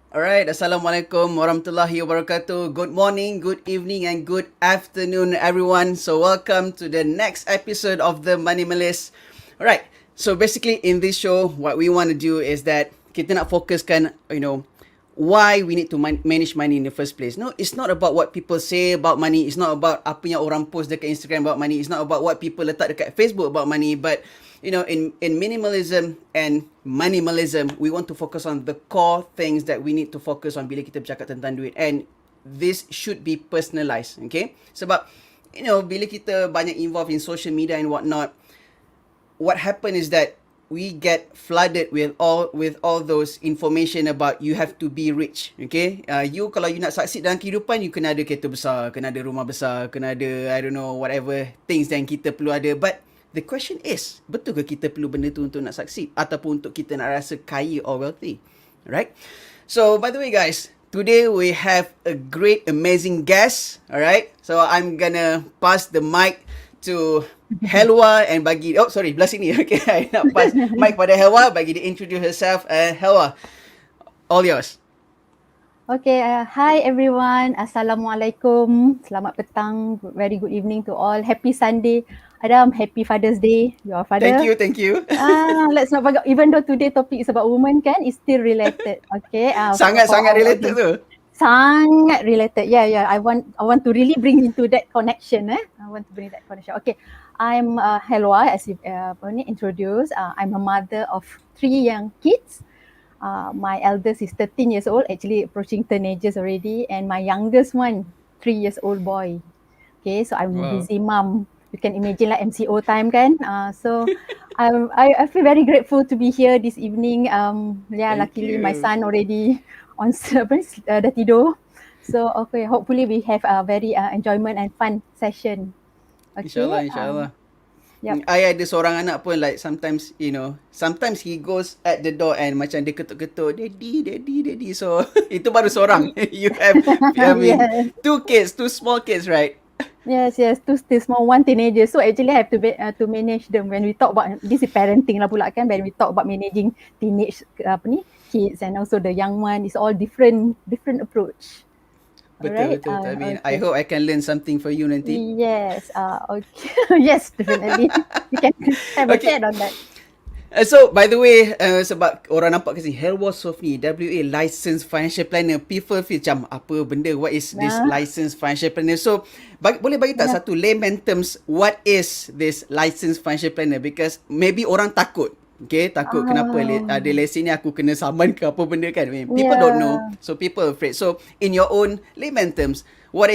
Alright, Assalamualaikum warahmatullahi wabarakatuh. Good morning, good evening, and good afternoon, everyone. So, welcome to the next episode of the Moneymalist. Alright, so basically in this show, what we want to do is that kita nak fokuskan, why we need to manage money in the first place. No, it's not about what people say about money. It's not about apa yang orang post dekat Instagram about money. It's not about what people letak dekat Facebook about money. But in minimalism and moneymalism, we want to focus on the core things that we need to focus on bila kita bercakap tentang duit. And this should be personalised, okay? Sebab, bila kita banyak involved in social media and whatnot, what happen is that we get flooded with all those information about you have to be rich, okay? Kalau you nak succeed dalam kehidupan, you kena ada kereta besar, kena ada rumah besar, kena ada, I don't know, whatever things yang kita perlu ada. But the question is, betul ke kita perlu benda tu untuk nak succeed ataupun untuk kita nak rasa kaya or wealthy, right? So, by the way guys, today we have a great, amazing guest, alright? So, I'm gonna pass the mic to Helwa and bagi, belah sini, okay? I nak pass mic pada Helwa bagi dia introduce herself. Helwa, all yours. Okay, hi everyone. Assalamualaikum. Selamat petang. Very good evening to all. Happy Sunday. Adam, happy Father's Day. Your father. Thank you. Let's not forget, even though today topic is about women kan, it's still related. Okay. Sangat related tu. Sangat related. Yeah. I want to really bring into that connection. I want to bring that connection. Okay. I'm Helwa, as you introduced. I'm a mother of 3 young kids. My eldest is 13 years old, actually approaching teenagers already, and my youngest one, 3 years old boy. Okay, so I'm a busy mom. You can imagine like MCO time kan. So I feel very grateful to be here this evening. Luckily my son already on dah tidur. So okay, hopefully we have a very enjoyment and fun session. Okay. InsyaAllah. Yep. I ada seorang anak pun like sometimes sometimes he goes at the door and macam dia ketuk-ketuk, daddy. So itu baru seorang. You have two small kids, right? Yes, two still small, one teenager. So actually I have to manage them. When we talk about this is parenting lah pula kan. When we talk about managing teenage kids and also the young one, it's all different approach. Betul. I mean, okay. I hope I can learn something for you nanti. Yes, okay. Yes, definitely. You can have a chat on that. So, by the way, sebab orang nampak kasi Helwa Sofni, WA Licensed Financial Planner, people feel macam apa benda, what is this Licensed Financial Planner? So, boleh bagi tak satu layman terms, what is this Licensed Financial Planner? Because maybe orang takut. Okay, takut kenapa ada lesen ni aku kena saman ke apa benda kan. I mean, people don't know, so people afraid. So in your own layman terms, what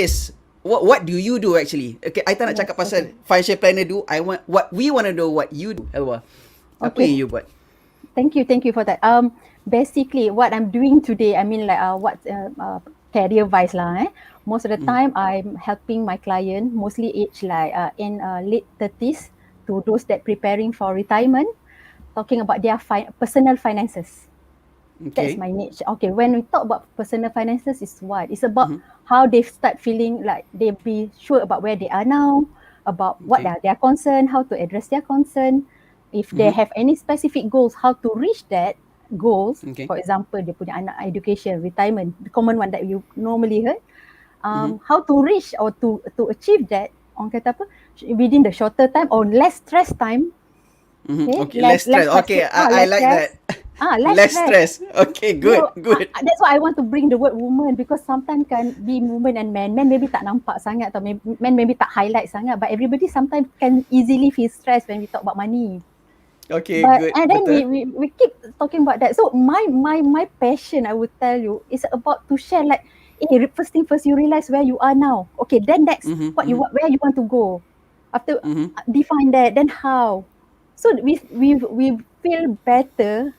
do you do actually? Okay, I tak nak cakap pasal financial planner do. We want to know what you do, Helwa. Apa yang you buat? Thank you for that. Basically what I'm doing today, I mean like what career wise lah. Most of the time I'm helping my client, mostly age like in late 30s to those that preparing for retirement. Talking about their personal finances. Okay. That's my niche. Okay, when we talk about personal finances, is what? It's about how they start feeling like they be sure about where they are now, about what are their concern, how to address their concern. If they have any specific goals, how to reach that goals. Okay. For example, dia punya anak education, retirement, the common one that you normally heard. How to reach or to achieve that, orang kata apa, within the shorter time or less stress time. Okay, less stress. Okay, I like that. Less stress. Okay, good. That's why I want to bring the word woman, because sometimes can be woman and man. Men maybe tak nampak sangat atau men maybe tak highlight sangat, but everybody sometimes can easily feel stressed when we talk about money. Okay, good. And then we keep talking about that. So my passion, I would tell you, is about to share like, first thing first, you realize where you are now. Okay, then next, where you want to go. After define that, then how. So we feel better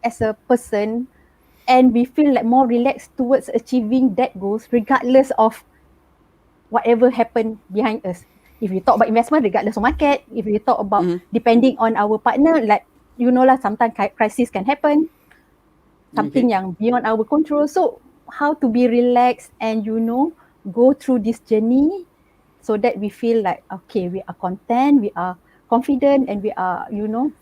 as a person, and we feel like more relaxed towards achieving that goals, regardless of whatever happened behind us. If you talk about investment, regardless of market. If you talk about depending on our partner, like sometimes crisis can happen, something yang beyond our control. So how to be relaxed and go through this journey, so that we feel like okay, we are content, we are confident, and we are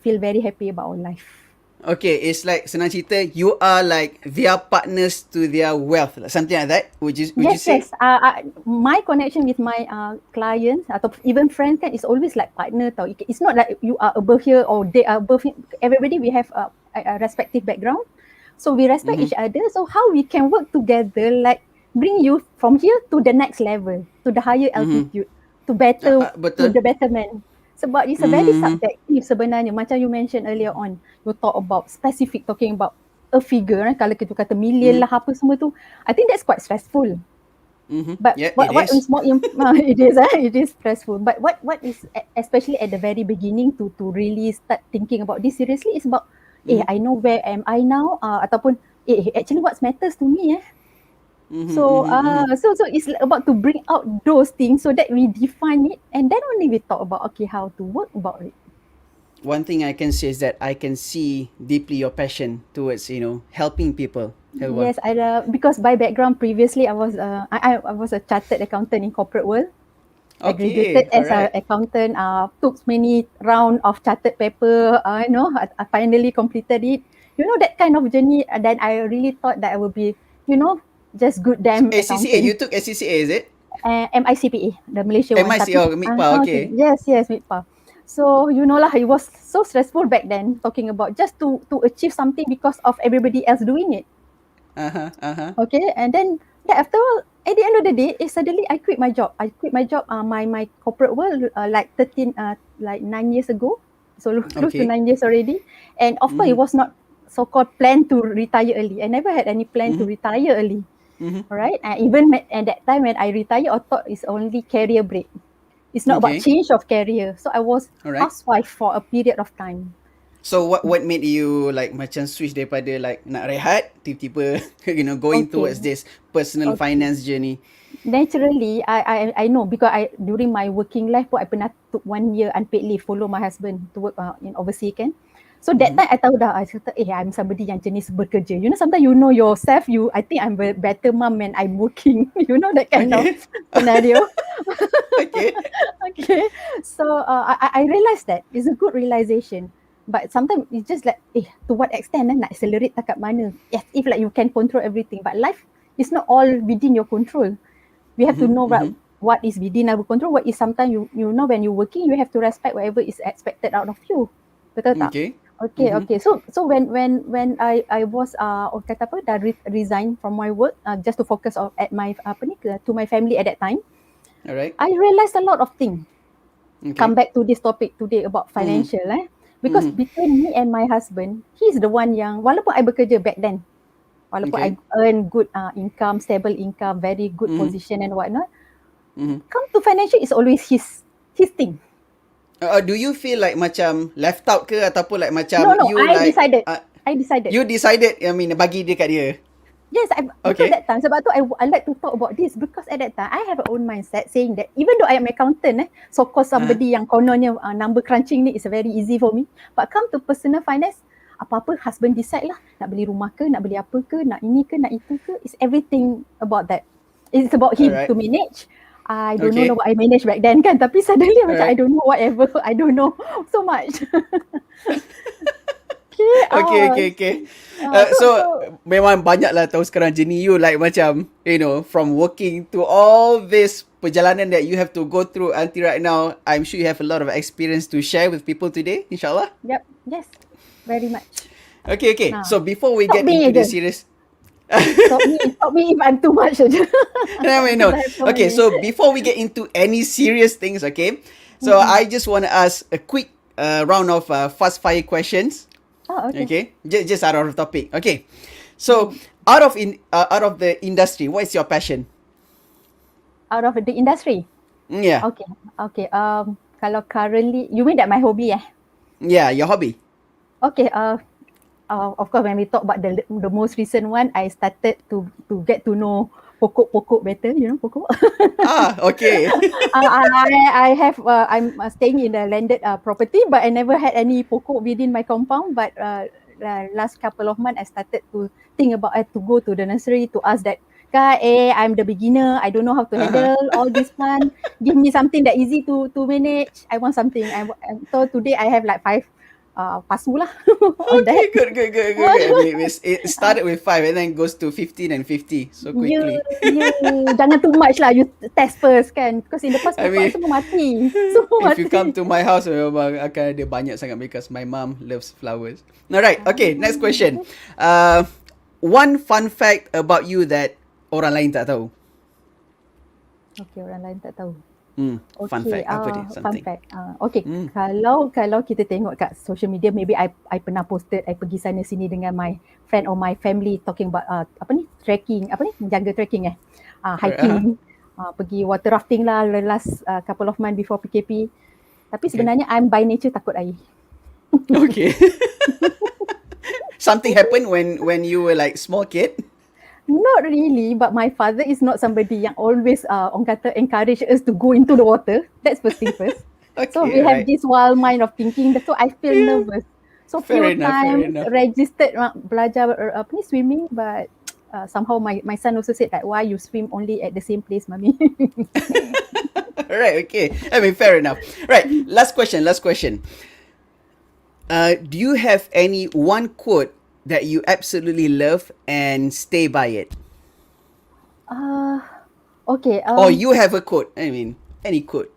feel very happy about our life. Okay, it's like senang cerita, you are like their partners to their wealth, something like that. Would you Yes, say? yes. My connection with my clients atau even friends kan is always like partner tau. It's not like you are above here or they are above here. Everybody we have a respective background, so we respect Mm-hmm. each other. So how we can work together, like bring you from here to the next level, to the higher Mm-hmm. altitude, to better, to Betul. the betterment. Sebab it's a very Mm-hmm. subjective sebenarnya. Macam you mentioned earlier on, you talk about specific, talking about a figure. Kalau kita kata million Mm-hmm. lah apa semua tu, I think that's quite stressful. Mm-hmm. But Yeah, it what is. is more it is it is stressful. But what is especially at the very beginning to really start thinking about this seriously is about Mm-hmm. I know where am I now, ataupun actually what matters to me Mm-hmm. so Mm-hmm. Mm-hmm. so it's about to bring out those things so that we define it, and then only we talk about okay how to work about it. One thing I can say is that I can see deeply your passion towards, helping people, Helwa. Yes, because by background previously I was a chartered accountant in corporate world. I Okay, graduated all as an right. accountant, took many round of chartered paper, I finally completed it. You know, that kind of journey, then I really thought that I would be, you know, just good damn ACCA, you accountant. took ACCA, is it? MICPA, the Malaysia one. MIC, Tapi, oh, MICPA, okay, okay. yes, yes, MIPA. So, you know lah, it was so stressful back then, talking about just to achieve something because of everybody else doing it. Uh-huh, uh-huh. Okay, and then after all, at the end of the day, suddenly I quit my job. I quit my job, my corporate world, like 9 years ago. So close to Okay. 9 years already. And of course, Mm-hmm. it was not so-called planned to retire early. I never had any plan to Mm-hmm. retire early. Mm-hmm. All right. And even at that time when I retire, I thought it's only career break. It's not about Okay. change of career. So I was All right. housewife for a period of time. So what made you like macam switch daripada like nak rehat tiba-tiba going Okay. towards this personal Okay. finance journey? Naturally, I know because during my working life pun I pernah took 1 year unpaid leave, follow my husband to work in overseas kan. So that Mm-hmm. time I tahu dah, I kata, I'm somebody yang jenis bekerja. You know, sometimes you know yourself, I think I'm a better mom when I'm working. You know, that kind of Okay. scenario. Okay. Okay. So I realized that it's a good realization. But sometimes it's just like, to what extent nak accelerate tak kat mana? Yes, if like you can control everything. But life is not all within your control. We have to Mm-hmm. know Mm-hmm. what is within our control, what is sometimes you know when you're working, you have to respect whatever is expected out of you. Betul tak? Okay. Okay, Mm-hmm. okay. So when I was kata apa dah resign from my work just to focus at my to my family at that time, All right. I realized a lot of things. Come Okay. back to this topic today about Mm-hmm. financial because Mm-hmm. between me and my husband, he's the one yang walaupun I bekerja back then, walaupun I Okay. earn good income, stable income, very good Mm-hmm. position and whatnot, Mm-hmm. come to financial is always his thing. Do you feel like macam left out ke ataupun like No, macam no, you like I decided. you decided, I mean, bagi dia kat dia? Yes, because Okay. that time, sebab tu I like to talk about this because at that time, I have a own mindset saying that even though I am accountant, so-called Uh-huh. somebody yang kononnya number crunching ni is very easy for me. But come to personal finance, apa-apa husband decide lah, nak beli rumah ke, nak beli apa ke, nak ini ke, nak itu ke, it's everything about that. It's about All him to right. manage. I don't know Okay. what I manage back then kan, tapi suddenly All macam I right. don't know whatever, I don't know so much. Okay, Okay, okay, okay. so So memang banyak lah tahu sekarang journey you like macam from working to all this perjalanan that you have to go through until right now. I'm sure you have a lot of experience to share with people today, inshallah. yep, yes, very much. Okay, okay. Nah, So before we stop get me into the again. serious Stop me if I'm too much saja. no. Because I have so Okay, many. so before we get into any serious things, okay, so Mm-mm. I just want to ask a quick round of fast fire questions. Oh, okay. Okay, just out of topic. Okay, so out of the industry, what is your passion? Out of the industry. Yeah, Okay, okay. Kalau currently, you mean that my hobby yeah, your hobby. Okay. Of course, when we talk about the most recent one, I started to get to know pokok-pokok better. You know pokok. Okay. I'm staying in a landed property, but I never had any pokok within my compound. But last couple of months, I started to think about to go to the nursery to ask that, Kak, I'm the beginner. I don't know how to Uh-huh. handle all this plant. Give me something that easy to manage. I want something. So today I have like pasu lah on that. Okay, good. I mean, it started with 5 and then goes to 15 and 50 so Ya, quickly. ya. Jangan too much lah. You test first kan. Because in the past I people mean, semua mati. Semua if you come mati. to my house, memang akan ada banyak sangat because my mom loves flowers. Alright, okay, next question. One fun fact about you that orang lain tak tahu. Okay, orang lain tak tahu. Fun fact, apa dia? Fun Something. fact. Okay, kalau kita tengok kat social media, maybe I pernah posted, I pergi sana sini dengan my friend or my family talking about trekking, jaga trekking hiking, pergi water rafting lah last couple of months before PKP. Tapi sebenarnya I'm by nature takut air. Okay. Something happened when you were like small kid? Not really, but my father is not somebody yang always orang kata encourage us to go into the water. That's first thing first. Okay, So we have right. this wild mind of thinking. So I feel nervous. So Fair few enough. times registered belajar swimming, but somehow my son also said that why you swim only at the same place, mommy. Right, okay. I mean, fair enough. Right, last question. Do you have any one quote that you absolutely love and stay by it? Okay. Or you have a quote? I mean, any quote.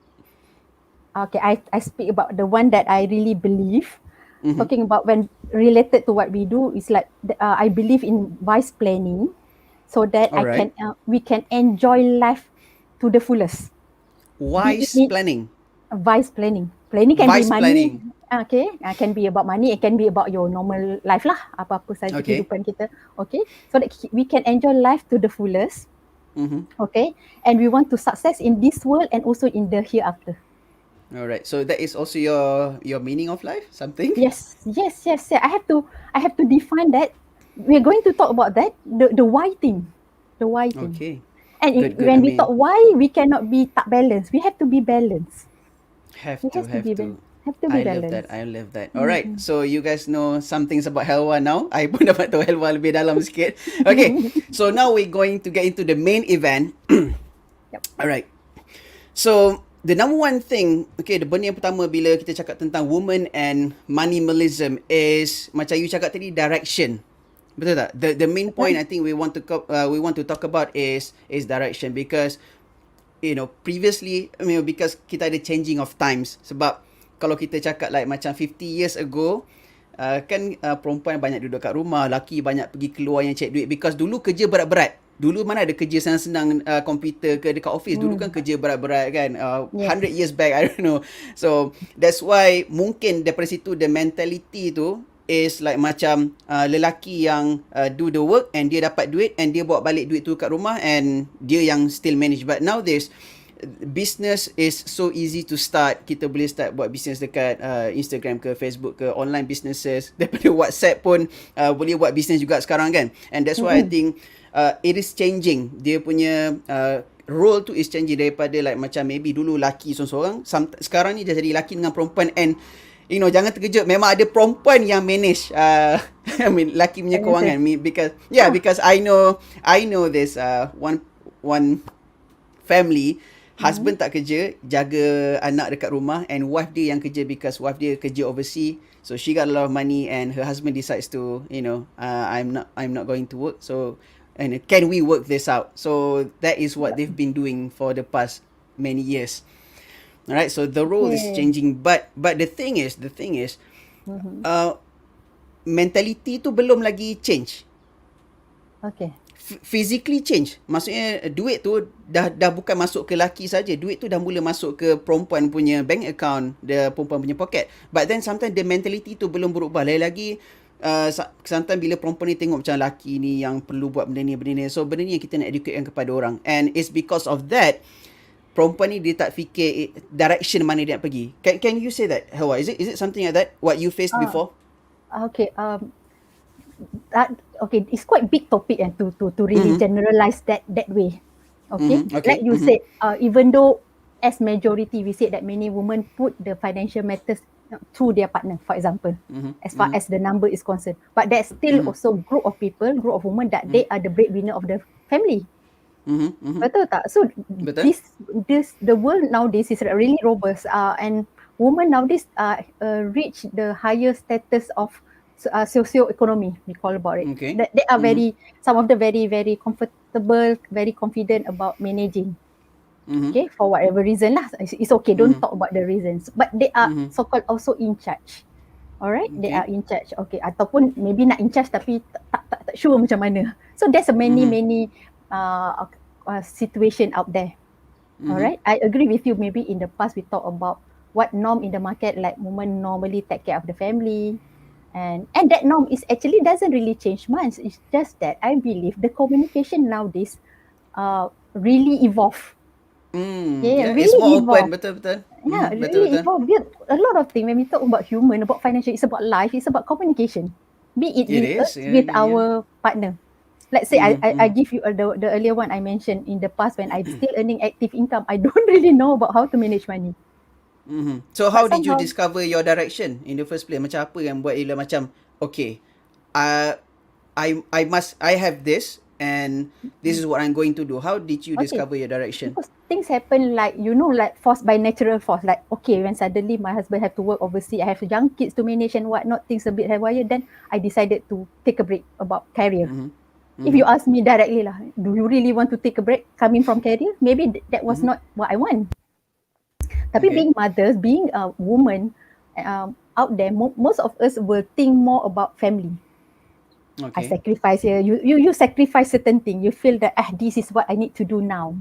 Okay, I speak about the one that I really believe. Talking about when related to what we do is like I believe in wise planning, so that Alright. we can enjoy life to the fullest. Wise planning. Wise planning. Planning can Wise be money. planning. Okay, can be about money. It can be about your normal life lah. Apa-apa saja Okay. kehidupan kita. Okay, so that we can enjoy life to the fullest. Okay, and we want to success in this world and also in the hereafter. Alright, so that is also your meaning of life? Something? Yes. I have to define that. We're going to talk about that. The why thing. The why thing. Okay. And Good. when I we mean, talk why, we cannot be tak balanced. We have to be balanced. Have We to. have to be balanced. I love that. Alright, so you guys know some things about Helwa now. I pun dapat tahu Helwa lebih dalam sikit. Okay, so now we're going to get into the main event. Yep. Alright. So, the number one thing, okay, the benda yang pertama bila kita cakap tentang woman and Moneymalism is, macam you cakap tadi, direction. Betul tak? The main point I think we want to talk about is direction because, you know, previously, I mean, because kita ada changing of times. Sebab kalau kita cakap like macam 50 years ago, kan perempuan banyak duduk kat rumah, lelaki banyak pergi keluar yang cek duit because dulu kerja berat-berat. Dulu mana ada kerja senang-senang komputer ke dekat office. Dulu kan kerja berat-berat kan. 100 years back, I don't know. So, that's why mungkin daripada situ the mentality tu is like macam lelaki yang do the work and dia dapat duit and dia bawa balik duit tu kat rumah and dia yang still manage. But nowadays, business is so easy to start. Kita boleh start buat business dekat Instagram ke Facebook ke, online businesses. Daripada WhatsApp pun boleh buat business juga sekarang kan. And that's why I think it is changing. Dia punya role tu is changing daripada like macam maybe dulu laki seorang-seorang. Sekarang ni dia jadi laki dengan perempuan and you know, jangan terkejut, memang ada perempuan yang manage I mean laki punya kewangan. Because I know this one family, husband tak kerja, jaga anak dekat rumah and wife dia yang kerja because wife dia kerja overseas. So she got a lot of money and her husband decides to, you know, I'm not going to work. So, and can we work this out? So that is what they've been doing for the past many years. Alright, so the role is changing, but the thing is, mentality tu belum lagi change. Okay. Physically change. Maksudnya duit tu dah bukan masuk ke laki saja. Duit tu dah mula masuk ke perempuan punya bank account, the perempuan punya pocket. But then sometimes the mentality tu belum berubah. Lagi sometimes bila perempuan ni tengok macam laki ni yang perlu buat benda ni. So benda ni yang kita nak educatekan kepada orang. And it's because of that perempuan ni dia tak fikir direction mana dia nak pergi. Can you say that, Helwa? Is it something like that? What you faced before? Okay. Okay, it's quite big topic and to really generalize that way. Okay. Okay. Like you said, even though as majority we said that many women put the financial matters to their partner, for example, as far as the number is concerned. But there's still also group of women that they are the breadwinner of the family. Betul tak? So Betul. this the world nowadays is really robust and women nowadays reach the higher status of socio-economy, we call about it. Okay. That they are some of the very, very comfortable, very confident about managing. Okay, for whatever reason lah. It's okay, don't talk about the reasons. But they are so-called also in charge. Alright, they are Okay. in charge. Okay, ataupun maybe nak in charge tapi tak sure macam mana. So there's a many situation out there. Alright, I agree with you. Maybe in the past we talk about what norm in the market, like women normally take care of the family, and that norm is actually doesn't really change much. It's just that I believe the communication nowadays really evolve. Yeah, Yeah, it's really more open. evolve. Betul. Yeah, Betul. really evolve. A lot of things when we talk about human, about financial, it's about life, it's about communication. Be it It with is. us, Yeah. with our partner. Let's say I give you the earlier one I mentioned in the past when I'm still earning active income. I don't really know about how to manage money. So But how did you somehow, discover your direction in the first place? Macam apa yang buat Ila macam, okay, uh, I have this and this is what I'm going to do. How did you okay, discover your direction? because things happen like, like forced by natural force. Like, okay, when suddenly my husband have to work overseas, I have young kids to manage and whatnot, things a bit haywire, then I decided to take a break about career. If you ask me directly lah, do you really want to take a break coming from career? Maybe that was not what I want. Tapi Okay. being mothers, being a woman out there, most of us will think more about family. I Okay. sacrifice here. You sacrifice certain thing. You feel that this is what I need to do now.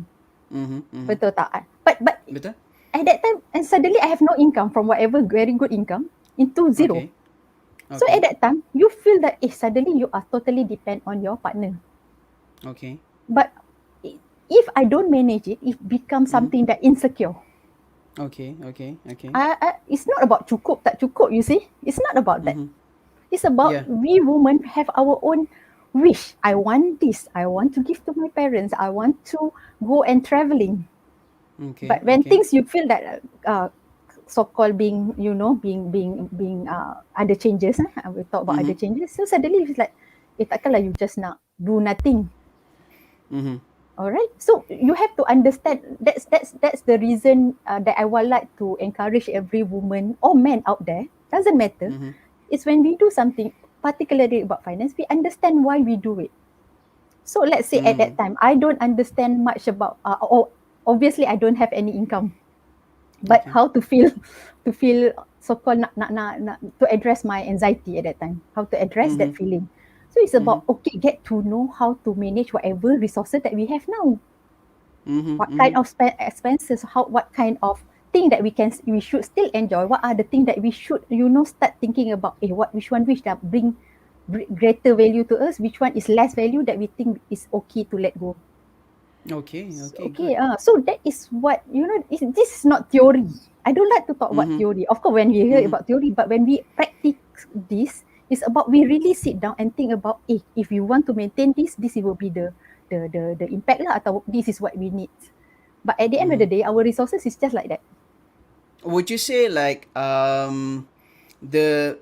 Betul tak? But Betul? at that time, and suddenly I have no income from whatever very good income into zero. Okay. So at that time, you feel that suddenly you are totally depend on your partner. Okay. But if I don't manage it, it becomes something that insecure. Okay. It's not about cukup tak cukup, you see. It's not about that. It's about Yeah. we women have our own wish. I want this. I want to give to my parents. I want to go and traveling. Okay. But when things you feel that so-called being, being ada changes, we talk about other changes. So suddenly it's like, takkanlah you just nak do nothing. Alright, so you have to understand that's the reason that I would like to encourage every woman or man out there, doesn't matter. It's when we do something, particularly about finance, we understand why we do it. So let's say at that time, I don't understand much about, obviously I don't have any income, but how to feel so-called nak to address my anxiety at that time, how to address that feeling. So it's about, get to know how to manage whatever resources that we have now. What kind of expenses, what kind of thing that we should still enjoy, what are the things that we should, start thinking about, which one that bring greater value to us, which one is less value that we think is okay to let go. Okay. So that is what, this is not theory. I don't like to talk about theory. Of course, when we hear about theory, but when we practice this, it's about we really sit down and think about, if you want to maintain this will be the impact lah, atau this is what we need. But at the end of the day, our resources is just like that. Would you say like the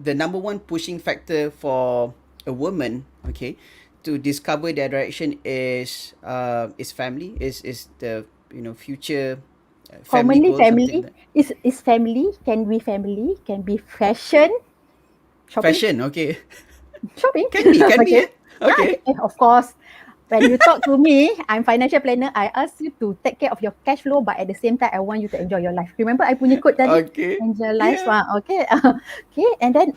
number one pushing factor for a woman, okay, to discover their direction is family, is the future family Commonly, goal, family something like is family, can be fashion, shopping. fashion. Okay. Shopping. Can be. Okay. Of course. When you talk to me, I'm financial planner. I ask you to take care of your cash flow, but at the same time, I want you to enjoy your life. Remember I punya quote tadi? Okay. Enjoy life. Yeah. Okay. Okay. And then,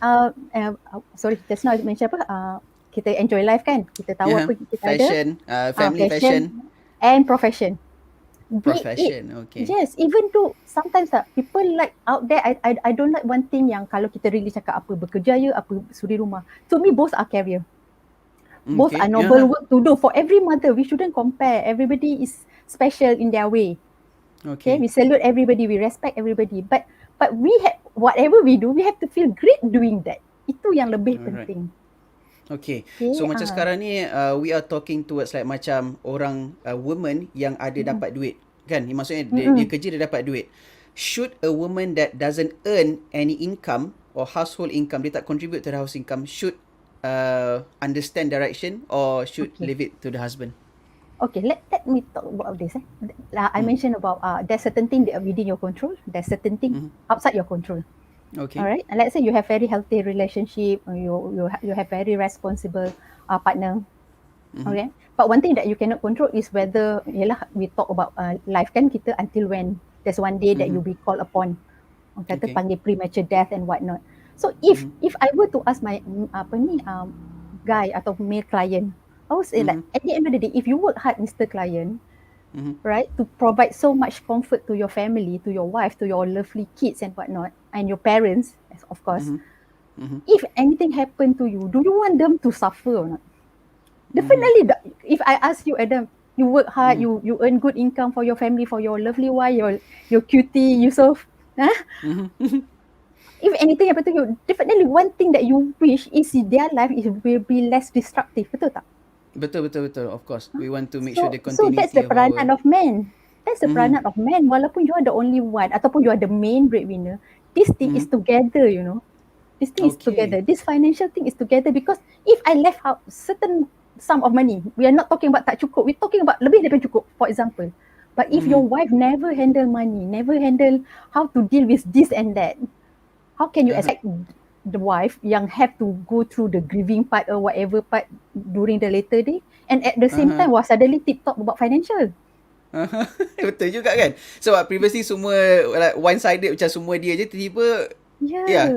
sorry, just now I mention apa? Kita enjoy life kan? Kita tahu apa kita fashion, ada. family fashion. And profession. Profession. Okay. Yes, even though sometimes people like out there, I don't like one thing yang kalau kita really cakap apa bekerja ya, apa suri rumah. To me, both are career. Both are noble work to do. For every mother, we shouldn't compare. Everybody is special in their way. Okay, we salute everybody, we respect everybody. But we have, whatever we do, we have to feel great doing that. Itu yang lebih penting. Okay. So macam sekarang ni we are talking towards like macam orang woman yang ada dapat duit. Kan? Maksudnya dia kerja, dia dapat duit. Should a woman that doesn't earn any income or household income, dia tak contribute to the house income, should understand direction or should leave it to the husband? Okay, let me talk about this. I mentioned about there's certain thing that are within your control. There's certain thing outside your control. All Okay. right. And let's say you have very healthy relationship, or you have very responsible partner. Okay. But one thing that you cannot control is whether, yalah, we talk about life kan kita until when there's one day that you'll be called upon. Orang kata Okay. panggil premature death and whatnot. So if I were to ask my guy atau male client, I would say like at the end of the day, if you work hard, Mr. Client, right, to provide so much comfort to your family, to your wife, to your lovely kids and whatnot, and your parents, of course, if anything happen to you, do you want them to suffer or not? Definitely. If I ask you, Adam, you work hard, you earn good income for your family, for your lovely wife, your cutie, Yusuf. Huh? If anything happen to you, definitely one thing that you wish is their life will be less destructive. Betul tak? Betul. Of course. We want to make sure the So that's continuity the of our... peranan of man. That's the peranan of man. Walaupun you are the only one ataupun you are the main breadwinner, this thing is together, you know. This thing is Okay. together. This financial thing is together because if I left out certain sum of money, we are not talking about tak cukup. We're talking about lebih daripada cukup, for example. But if your wife never handle money, never handle how to deal with this and that, how can you expect the wife yang have to go through the grieving part or whatever part during the later day, and at the same time was suddenly tip top about financial? Betul juga kan. Sebab previously semua like one sided, macam semua dia je, tiba-tiba ya, Yeah.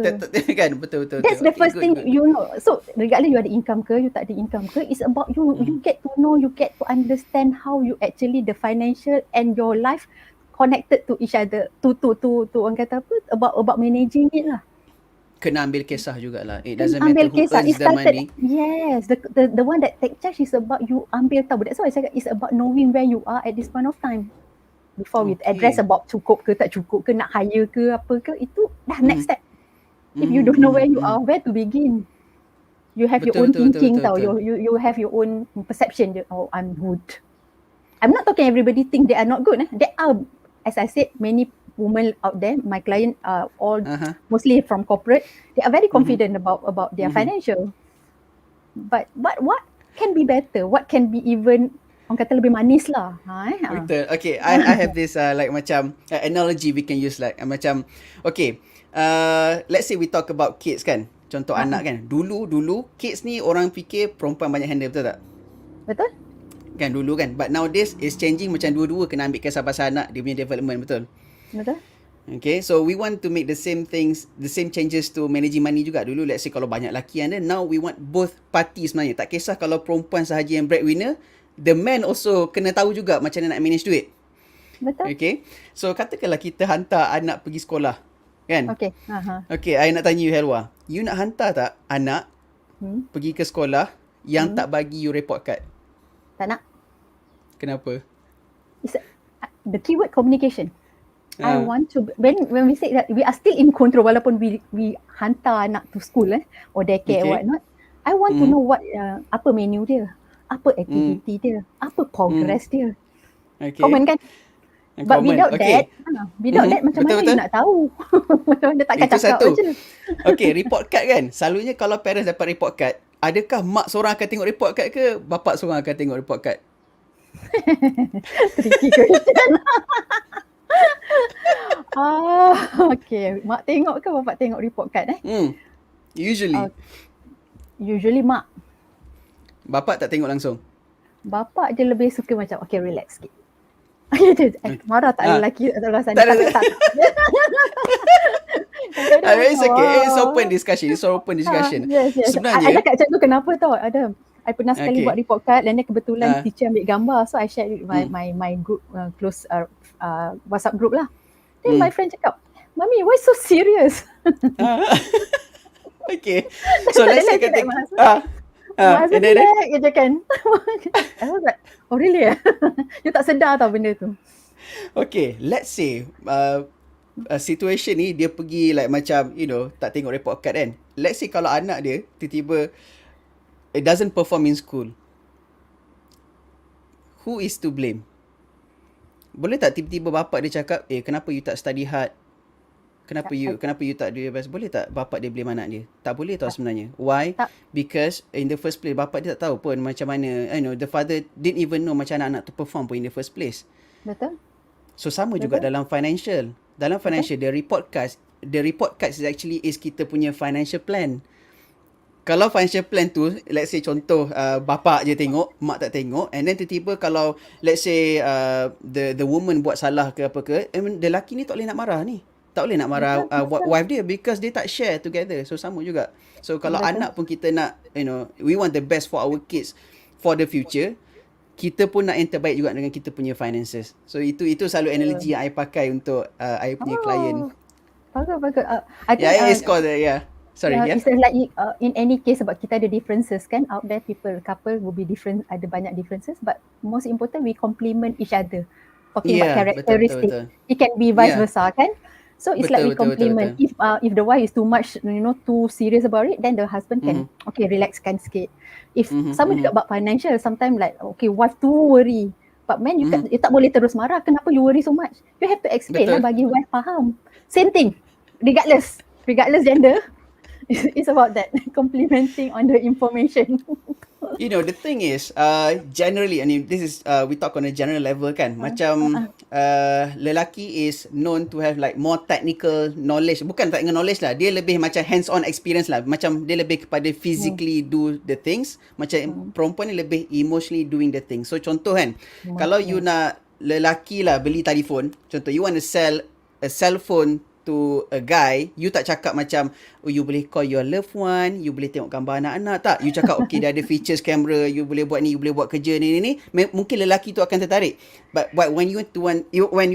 kan. Betul. That's the Okay, first thing good. you know. So regardless you ada income ke, you tak ada income ke, it's about you get to know, you get to understand how you actually the financial and your life connected to each other. To orang kata apa, about managing it lah. Kena ambil kisah jugalah. It Kan doesn't matter ambil who kisah. earns It the started, money. yes, the one that take charge is about you ambil tahu. That's why I cakap it's about knowing where you are at this point of time. Before we address Okay. about cukup ke tak cukup ke, nak hire ke apa ke, itu dah next step. If you don't know where you are, where to begin? You have your own thinking tau. You have your own perception. Oh, I'm good. I'm not talking everybody think they are not good. There are, as I said, many women out there. My client are all mostly from corporate. They are very confident about their financial. But what can be better? What can be even orang kata lebih manis lah. Betul. Okay, I have this like macam analogy we can use like macam okay, let's say we talk about kids kan. Contoh anak kan. Dulu kids ni orang fikir perempuan banyak handle, betul tak? Betul? Kan dulu kan. But nowadays is changing, macam dua-dua kena ambil kisah pasal anak, dia punya development, betul? Betul? Okay, so we want to make the same things, the same changes to managing money juga. Dulu let's say kalau banyak lelaki ada, now we want both parties sebenarnya. Tak kisah kalau perempuan sahaja yang breadwinner, the man also kena tahu juga macam mana nak manage duit. Betul? Okay, so katakanlah kita hantar anak pergi sekolah, kan? Okay. Okay, I nak tanya you, Helwa. You nak hantar tak anak pergi ke sekolah yang tak bagi you report card? Tak nak. Kenapa? It's the keyword communication. I want to, when we say that we are still in control walaupun we hantar anak to school or daycare or whatnot, I want to know what apa menu dia, apa activity dia, apa progress dia. Okay. Common kan? But without that, macam mana you nak tahu? Macam mana tak Itu cakap satu. je. Okay, report card kan. Selalunya kalau parents dapat report card, adakah mak seorang akan tengok report card ke bapa seorang akan tengok report card? Tricky question. Okay. Mak tengok ke bapak tengok report card Usually. Usually mak. Bapa tak tengok langsung. Bapak je lebih suka macam okay, relax sikit. Marah tak ada lelaki tak ada sana. Tak ada. Tak. It's okay. It's open discussion. Yes. Sebenarnya, I cakap macam tu kenapa tau, Adam? I pernah sekali buat report card dan kebetulan teacher ambil gambar, so I share with my group, close WhatsApp group lah. Then my friend cakap, "Mami, why so serious?" Okay. So let's say kata and then je kan. I was like, oh really? You tak sedar tau benda tu. Okay, let's say situation ni dia pergi like macam tak tengok report card kan. Let's say kalau anak dia tiba-tiba it doesn't perform in school, who is to blame? Boleh tak tiba-tiba bapak dia cakap, kenapa you tak study hard? Kenapa you tak do your best? Boleh tak bapak dia blame anak dia? Tak boleh tau sebenarnya. Why? Tak. Because in the first place bapak dia tak tahu pun macam mana, the father didn't even know macam anak-anak tu perform pun in the first place. Betul? So sama juga Betul? dalam financial. Dalam financial, the report cards is kita punya financial plan. Kalau financial plan tu, let's say contoh bapak je tengok, mak tak tengok, and then tiba-tiba kalau let's say the woman buat salah ke apa ke, the lelaki ni tak boleh nak marah ni. Tak boleh nak marah Betul. wife dia because dia tak share together. So sama juga. So kalau Betul. anak pun kita nak, we want the best for our kids for the future, kita pun nak yang terbaik juga dengan kita punya finances. So itu selalu analogy yang I pakai untuk I punya client. Bagus. I think Yeah, it's called sorry, yeah. It's like in any case sebab kita ada differences kan, out there couple will be different, ada banyak differences, but most important we complement each other. Talking about characteristic. Betul. It can be vice Yeah. versa kan. So it's like we complement. If the wife is too much, too serious about it, then the husband can okay relaxkan sikit. If sama juga about financial, sometimes like okay wife too worry, but man you tak boleh terus marah. Kenapa you worry so much? You have to explain lah bagi wife faham. Same thing, regardless gender. It's about that, complementing on the information. The thing is, generally, I mean, this is we talk on a general level kan. Macam lelaki is known to have like more technical knowledge. Bukan technical knowledge lah. Dia lebih macam hands-on experience lah. Macam dia lebih kepada physically do the things. Macam perempuan ni lebih emotionally doing the things. So contoh kan, kalau you nak lelaki lah beli telefon, contoh you want to sell a cell phone to a guy, you tak cakap macam you boleh call your loved one, you boleh tengok gambar anak-anak, tak. You cakap okay dia ada features camera, you boleh buat ni, you boleh buat kerja ni. Mungkin lelaki tu akan tertarik. But when you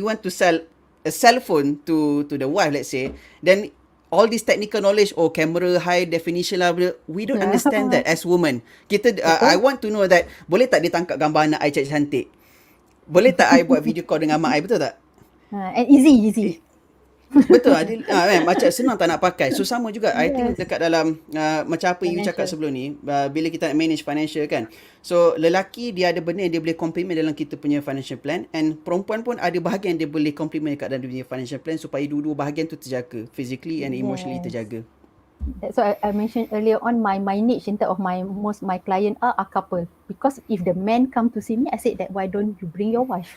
want to sell a cell phone to the wife, let's say, then all this technical knowledge, camera high definition lah, we don't understand that as women. Kita I want to know that boleh tak dia tangkap gambar anak I cantik? Boleh tak I buat video call dengan mak I, betul tak? And easy. Betul. Macam senang tak nak pakai. So sama juga. I think dekat dalam macam apa you cakap sebelum ni, bila kita nak manage financial kan. So lelaki dia ada benda yang dia boleh complement dalam kita punya financial plan, and perempuan pun ada bahagian dia boleh complement dekat dalam dia punya financial plan supaya dua-dua bahagian tu terjaga, physically and emotionally terjaga. That's why I mentioned earlier on my niche in terms of my client are a couple, because if the man come to see me, I said that why don't you bring your wife?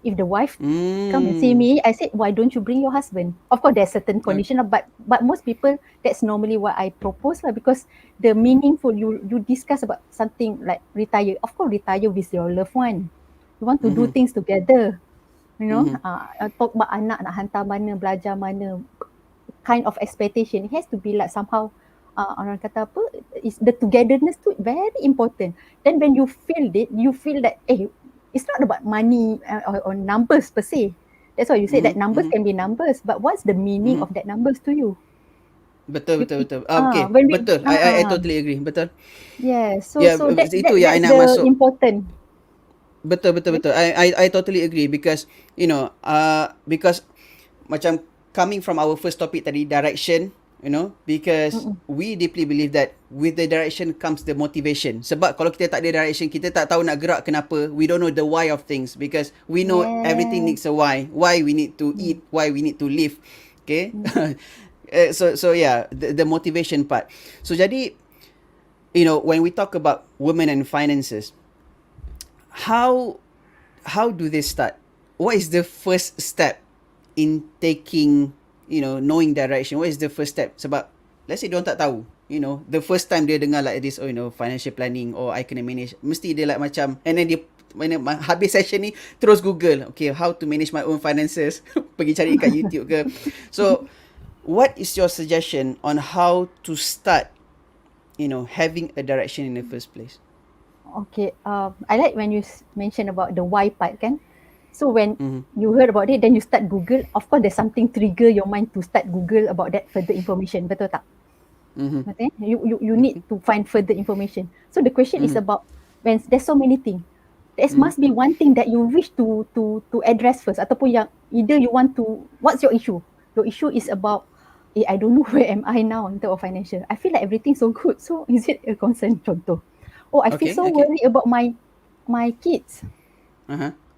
If the wife come and see me, I said, why don't you bring your husband? Of course, there's certain condition, but most people, that's normally what I propose lah, because the meaningful, you discuss about something like retire. Of course, retire with your loved one. You want to do things together. Talk about anak nak hantar mana, belajar mana, kind of expectation. It has to be like somehow, orang kata apa, is the togetherness tu very important. Then when you feel it, you feel that, it's not about money or numbers per se. That's why you say that numbers can be numbers, but what's the meaning of that numbers to you? Betul. Okay, betul. I totally agree. Betul. Yeah, so that's the important. Betul. I totally agree because because macam coming from our first topic tadi, direction, because we deeply believe that with the direction comes the motivation. Sebab kalau kita tak ada direction, kita tak tahu nak gerak kenapa, we don't know the why of things, because we know everything needs a why we need to eat, why we need to live. Okay. So yeah, the motivation part. So jadi, when we talk about women and finances, how do they start? What is the first step in taking, knowing direction? What is the first step? Sebab let's say diorang tak tahu, the first time dia dengar like this, financial planning, or I kena manage, mesti dia like macam, and then dia habis session ni terus Google, okay, how to manage my own finances. Pergi cari kat YouTube ke. So what is your suggestion on how to start, having a direction in the first place? Okay, I like when you mention about the why part kan. So when you heard about it, then you start Google. Of course, there's something trigger your mind to start Google about that further information. Betul tak? Okay? You need to find further information. So the question is about when there's so many things. There must be one thing that you wish to address first. Ataupun yang either you want to, what's your issue? Your issue is about, I don't know where am I now in terms of financial. I feel like everything's so good. So is it a concern? Contoh. I feel so worried about my kids.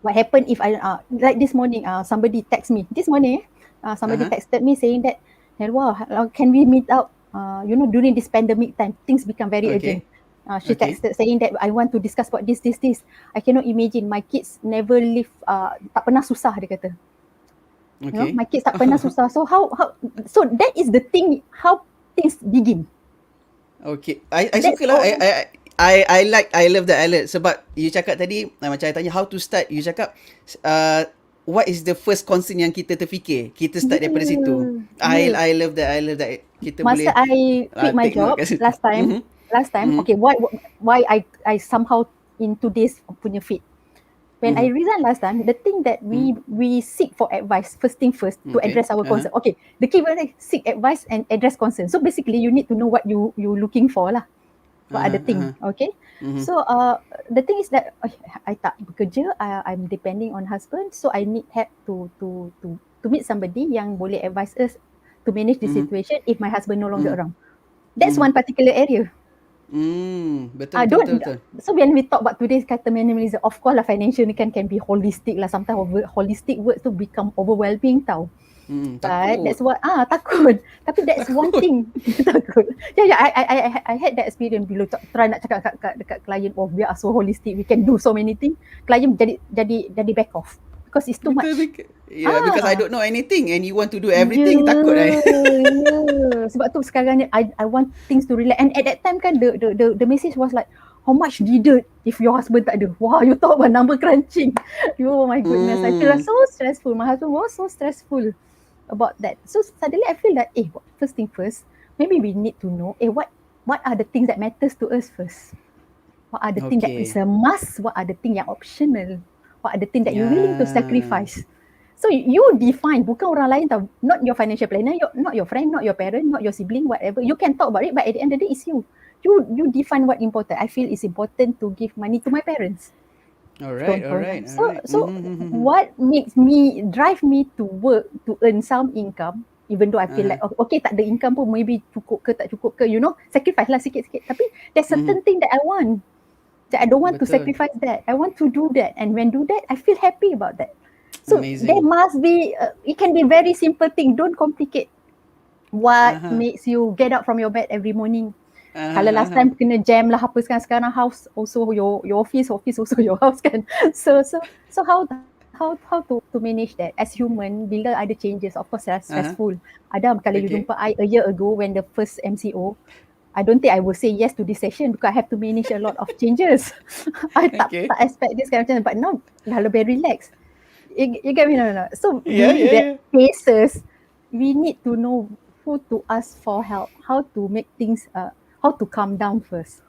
What happened if I like this morning somebody text me this morning Somebody Uh-huh. texted me saying that, Helwa, can we meet up? During this pandemic time, things become very urgent. Okay. She Okay. texted saying that I want to discuss about this. I cannot imagine my kids never live, tak pernah susah, dia kata. Okay. My kids tak pernah susah. So so that is the thing, how things begin. Okay. I That's suka lah. all. I love the alert sebab you cakap tadi macam I tanya how to start, you cakap uh, what is the first concern yang kita terfikir. Kita start daripada situ. Yeah, yeah. I love that. I love that. Kita Masa boleh I quit my take note job kat situ. last time, Mhm. Mhm. okay, why I somehow into this punya fit. When I Mhm. resigned last time, the thing that Mhm. we seek for advice, first thing first, to Okay. address our Uh-huh. concern. Okay, the key word is seek advice and address concern. So basically, you need to know what you looking for lah. What are Uh-huh. the thing, Uh-huh. okay? Mhm. So the thing is that I tak bekerja, I'm depending on husband, so I need help to meet somebody yang boleh advise us to manage the Mhm. situation if my husband no longer Mhm. around. That's Mhm. one particular area. Betul betul betul Don't betul. So when we talk about today's kata minimalism, of course lah, financial ni can be holistic lah. Sometimes holistic words tu become overwhelming tau. But Takut. that's what takut. Tapi that's one Takut. thing. Takut. Yeah, I had that experience bila try nak cakap dekat klien, oh we are so holistic, we can do so many things. Klien jadi back off because it's too Betul much. yeah, because I Ah, don't know anything and you want to do everything, takut I. yeah, yeah. Sebab tu sekarang ni I want things to relax. And at that time kan the message was like, how much needed if your husband tak ada. Wow, you talk about number crunching. Oh my goodness, I feel Hmm. so stressful. My husband was so stressful about that. So suddenly I feel that, first thing first, maybe we need to know, what are the things that matters to us first? What are the things that is Okay. a must? What are the things yang optional? What are the things that you're willing to Yeah. sacrifice? So you define, bukan orang lain tau. Not your financial planner, not your friend, not your parent, not your sibling, whatever. You can talk about it, but at the end of the day, it's you. You define what important. I feel it's important to give money to my parents. All right, all Contoh lah. right, all So right. so what makes me drive me to work to earn some income, even though I feel Uh-huh. like okay, tak ada income pun maybe cukup ke tak cukup ke, sacrifice lah sikit-sikit. Tapi there's certain thing that I want, that I don't want to Betul. sacrifice that. I want to do that, and when do that, I feel happy about that. So there Amazing. must be. It can be very simple thing. Don't complicate. What Uh-huh. makes you get up from your bed every morning? Kalau Uh-huh. last Uh-huh. time kena jam lah apa, sekarang house also your office also your house kan. So how to manage that as human bila ada changes, of course Uh-huh. stressful. Adam, kalau you Okay. jumpa I a year ago when the first MCO, I don't think I will say yes to this session because I have to manage a lot of changes. I tak Okay. expect this kind of change, but now dah lebih relax. You get me? No. So Yeah, during yeah, that yeah. cases, we need to know who to ask for help, how to make things, how to calm down first.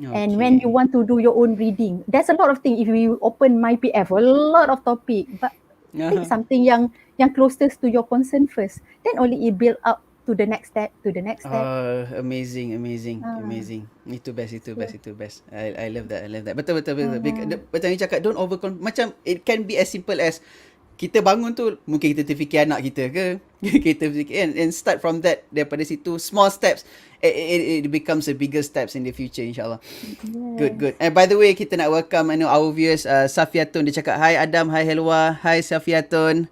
And when you Okay. want to do your own reading, there's a lot of things. If you open my PF, a lot of topic, but pick Uh-huh. something yang closest to your concern first. Then only it build up to the next step, to the next step. Amazing, amazing, Ah, amazing. Itu best, itu best, so, itu best. I love that, I love that. Betul, betul, betul. mm, Betul yang cakap, don't macam it can be as simple as kita bangun tu, mungkin kita terfikir anak kita ke, kita fikir and start from that, daripada situ, small steps, it becomes a bigger steps in the future, insyaAllah. Good, good. yes. And by the way, kita nak welcome our viewers, Safiatun, dia cakap, hi Adam, hi Helwa, hi Safiatun,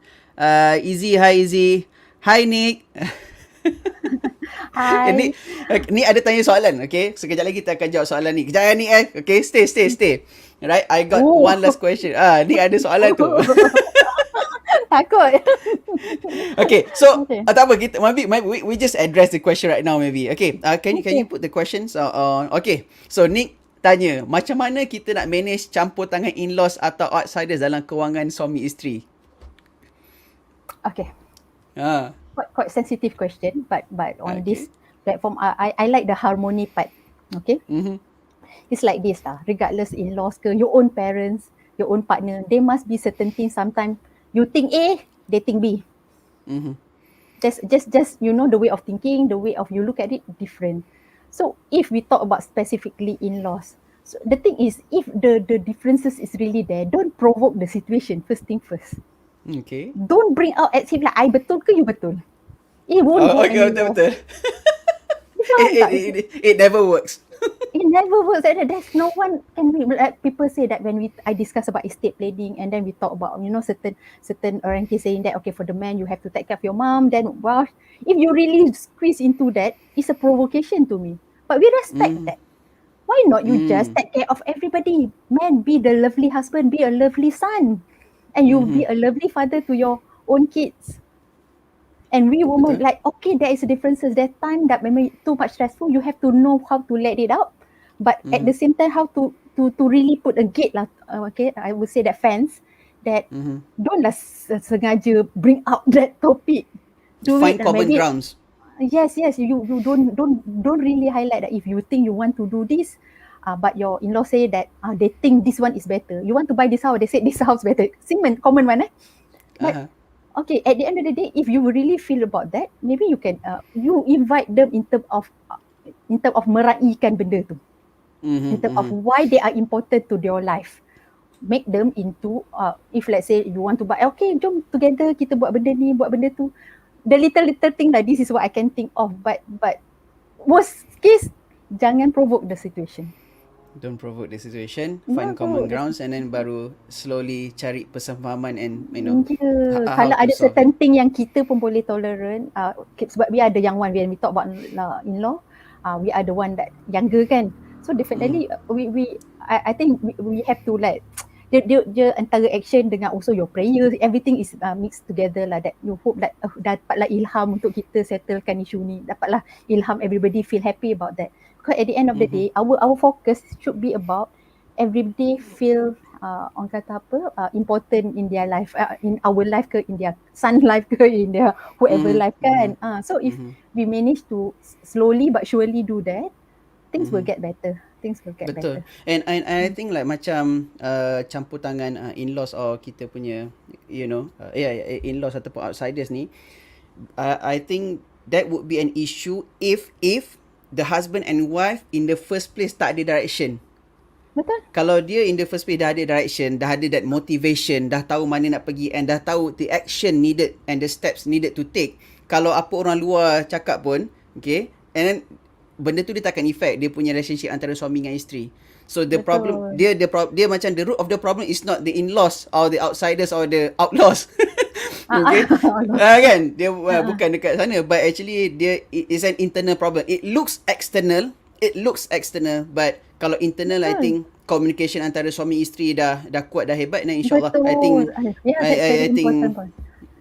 Izzy, hi Izzy, hi Nick. Hi. Ni ada tanya soalan, okay? Sekejap lagi kita akan jawab soalan ni. Kejap ni okay? Stay. Right, I got Oh. one last question. Ni ada soalan tu. Takut. Okay, so Okay. tak apa, kita maybe we just address the question right now maybe. Okay, can you Okay. put the questions okay. So Nick tanya, macam mana kita nak manage campur tangan in-laws atau outsiders dalam kewangan suami isteri? Okay. Ha. Quite sensitive question, but on Okay. this platform, I like the harmony part. Okay. Mhm. It's like this lah. Regardless in-laws ke, your own parents, your own partner, there must be certain things. Sometimes you think A, they think B. Mhm. Just the way of thinking, the way of you look at it different. So if we talk about specifically in-laws, so the thing is, if the differences is really there, don't provoke the situation. First thing first. Okay. Don't bring out as if like I betul ke you betul. It won't Oh, go okay, anywhere. betul. You faham tak? It never works. It never works like that. There's no one can be like people say that when I discuss about estate planning and then we talk about certain orang saying that okay, for the man you have to take care of your mom, then well, if you really squeeze into that, it's a provocation to me. But we respect Mm. that. Why not you just Mm. take care of everybody? Man, be the lovely husband, be a lovely son, and you Mm-hmm. be a lovely father to your own kids. And we women Betul. like okay, there is a differences. That time that maybe too much stressful, you have to know how to let it out, but at Mm-hmm. the same time, how to really put a gate lah. Okay, I would say that fence that Mm-hmm. don't lah sengaja bring out that topic. Do Find it common maybe grounds. yes, you don't really highlight that if you think you want to do this. But your in-law say that they think this one is better. You want to buy this house, they say this house better. Same common one, eh? But Uh-huh. okay, at the end of the day, if you really feel about that, maybe you can you invite them in term of meraihkan benda tu, Mm-hmm. in term of Mm-hmm. why they are important to your life. Make them into if let's say you want to buy, okay, jom together kita buat benda ni, buat benda tu. The little thing like this is what I can think of. But worst case, jangan provoke the situation. Don't provoke the situation, find Jangan common provoke the grounds, and then situation. baru slowly cari persefahaman and Ya, how kalau to ada solve it. certain thing yang kita pun boleh tolerant, sebab we are the young one when we talk about in-law, we are the one that younger kan. So Mm. definitely I think we have to like dia antara action dengan also your prayer, everything is mixed together lah, that you hope that dapatlah ilham untuk kita settlekan isu ni, dapatlah ilham everybody feel happy about that. Because at the end of the Mm-hmm. day, our focus should be about everybody feel orang kata apa important in their life, in our life ke, in their son life ke, in their whoever Mm-hmm. life Mm-hmm. kan. So if Mm-hmm. we manage to slowly but surely do that, things will Mm-hmm. get better. Things will get Betul. better. And I Mm. think like macam campur tangan in-laws or kita punya in-laws ataupun outsiders ni, I think that would be an issue if the husband and wife in the first place tak ada direction. Betul? Kalau dia in the first place dah ada direction, dah ada that motivation, dah tahu mana nak pergi and dah tahu the action needed and the steps needed to take. Kalau apa orang luar cakap pun, okay, and then benda tu dia takkan effect dia punya relationship antara suami dengan isteri. So the problem Betul. dia macam the root of the problem is not the in-laws or the outsiders or the outlaws. Ah, Okay. Allah. Kan dia Ah, bukan dekat sana, but actually dia it is an internal problem. It looks external, but kalau internal, I betul. think communication antara suami isteri dah kuat, dah hebat, dan insyaallah I Betul. think Yeah, that's very I think important point.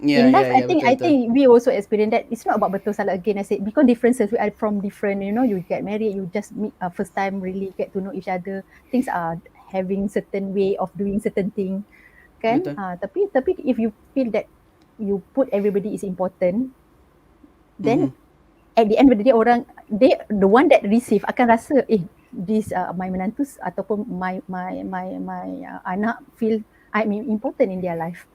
ya In life, ya I ya think betul I betul. think we also experience that. It's not about betul salah again. I said because differences. We are from different. You get married. You just meet first time. Really get to know each other. Things are having certain way of doing certain thing. Kan? Betul. Tapi if you feel that you put everybody is important, then Mhm. at the end of the day the one that receive akan rasa this my menantu ataupun my anak feel I mean important in their life.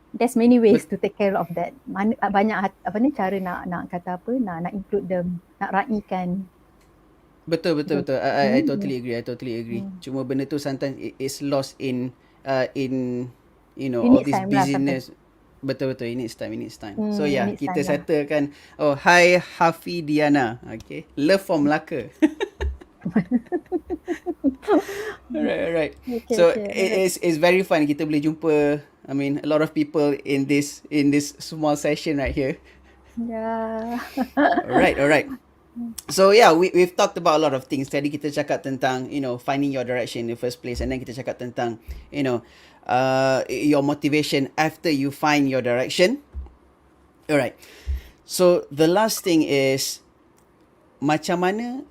There's many ways to take care of that. Banyak cara nak kata apa, nak include them, nak raikan. Betul. I Hmm, totally agree. I totally agree. hmm. Cuma benda tu sometimes it is lost in It all needs this time lah sometimes. busyness. Betul. It needs time. So It yeah, needs kita time lah. settlekan. Oh, hi Hafi Diana. Okay. Love from Melaka. Alright. So Okay, alright. it's very fun. Kita boleh jumpa, I mean, a lot of people in this small session right here. Yeah. Alright. So yeah, we've talked about a lot of things. Tadi kita cakap tentang, finding your direction in the first place, and then kita cakap tentang, your motivation after you find your direction. Alright. So the last thing is, macam mana,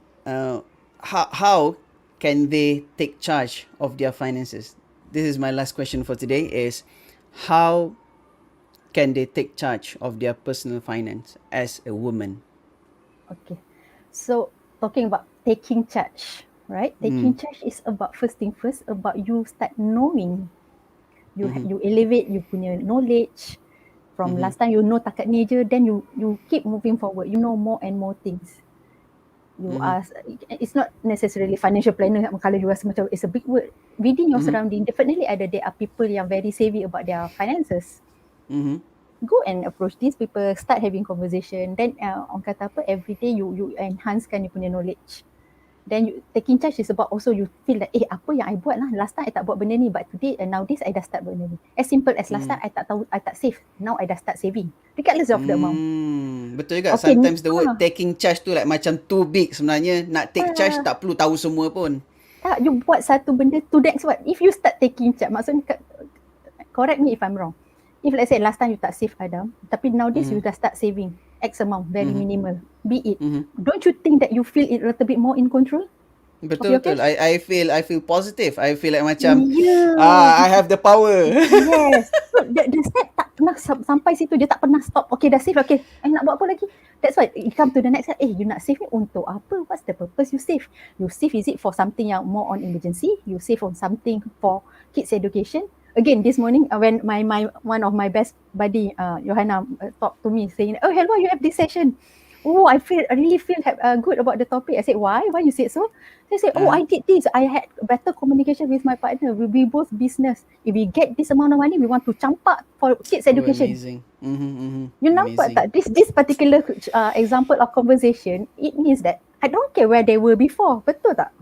how can they take charge of their finances? This is my last question for today, is how can they take charge of their personal finance as a woman? Okay. So talking about taking charge, right? Taking charge is about first thing first, about you start knowing. You elevate you punya knowledge from last time you know takat ni je, then you keep moving forward. You know more and more things. You are, it's not necessarily financial planner. Kalau you rasa macam it's a big word, within your surrounding, definitely there are people yang very savvy about their finances. Go and approach these people, start having conversation. Then orang kata apa, every day you enhancekan you punya knowledge. Then taking charge is about also you feel that apa yang I buat lah, last time I tak buat benda ni, but today nowadays I dah start buat benda ni. As simple as last time I tak tahu, I tak save, now I dah start saving regardless of the amount. Betul juga. Okay, Sometimes the word taking charge tu like macam too big sebenarnya. Nak take charge tak perlu tahu semua pun. Tak, you buat satu benda to next what. If you start taking charge, maksudnya, correct me if I'm wrong. If let's say last time you tak save Adam, tapi nowadays you dah start saving X amount, very minimal, be it. Don't you think that you feel it a little bit more in control? Betul. I feel positive. I feel like macam I have the power. Yes. So the step tak pernah sampai situ, dia tak pernah stop. Okay, dah save. Okay, nak buat apa lagi? That's why it come to the next step. You nak save ni untuk apa? What's the purpose you save? You save, is it for something yang more on emergency? You save on something for kids education? Again, this morning when my one of my best buddy, Johanna, talked to me saying, "Oh, Helwa, you have this session." Oh, I really feel good about the topic. I said, why? Why you said so? They said, I did this. I had better communication with my partner. We both business. If we get this amount of money, we want to campak for kids education. Amazing. You nampak tak? This particular example of conversation, it means that I don't care where they were before. Betul tak?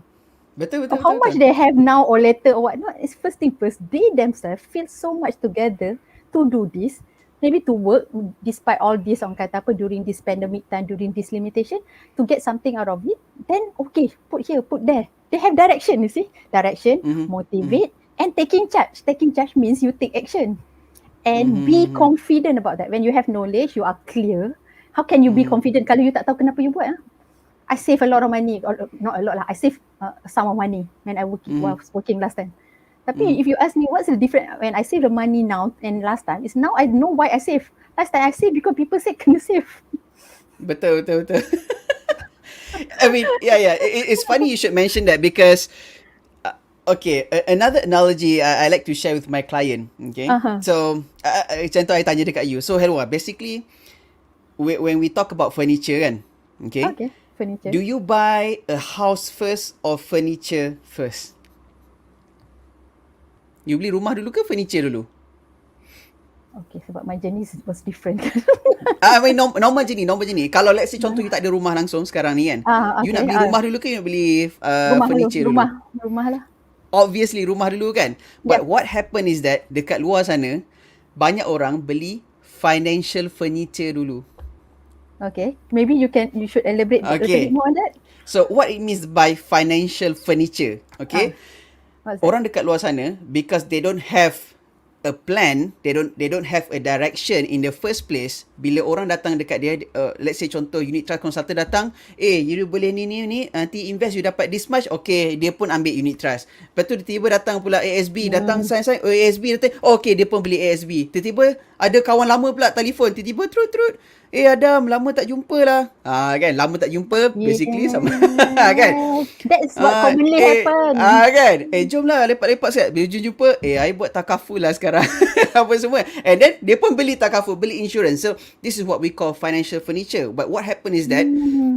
Betul. How much they have now or later or what? No, it's first thing first. They themselves feel so much together to do this. Maybe to work despite all this, orang kata apa, during this pandemic time, during this limitation, to get something out of it. Then okay, put here, put there. They have direction, you see? Direction, motivate, and taking charge. Taking charge means you take action. And be confident about that. When you have knowledge, you are clear. How can you be confident kalau you tak tahu kenapa you buat? I save a lot of money, or not a lot lah. I save some of money when I was working last time. Tapi if you ask me what's the difference when I save the money now and last time, is now I know why I save. Last time I save because people say kena save. Betul. I mean, yeah. It's funny you should mention that because, okay, another analogy I like to share with my client. Okay, so contoh I tanya dekat you. So Helwa, basically, when we talk about furniture kan, okay, furniture. Do you buy a house first or furniture first? You beli rumah dulu ke furniture dulu? Okay, sebab my journey was different. I mean, normal jenis. Kalau let's say contoh you tak ada rumah langsung sekarang ni kan. You nak beli rumah dulu ke you nak beli furniture dulu? Rumah lah. Obviously rumah dulu kan. But what happen is that dekat luar sana, banyak orang beli financial furniture dulu. Okay, maybe you should elaborate a little bit more on that. So what it means by financial furniture, okay? Orang dekat luar sana, because they don't have a plan, they don't have a direction in the first place. Bila orang datang dekat dia, let's say contoh unit trust consultant datang, you boleh ni, nanti invest you dapat this much, okay, dia pun ambil unit trust. Lepas tu tiba-tiba datang pula ASB, datang sign, ASB datang, okay, dia pun beli ASB. Tiba-tiba ada kawan lama pula telefon, tiba-tiba trut, Adam, lama tak jumpa lah. Kan, lama tak jumpa, basically sama. Kan? That's what commonly happen. Kan, jomlah lepak-lepak sekejap. Bila jumpa, I buat takaful lah sekarang. Apa semua. And then, dia pun beli takaful, beli insurance. So, this is what we call financial furniture. But what happen is that,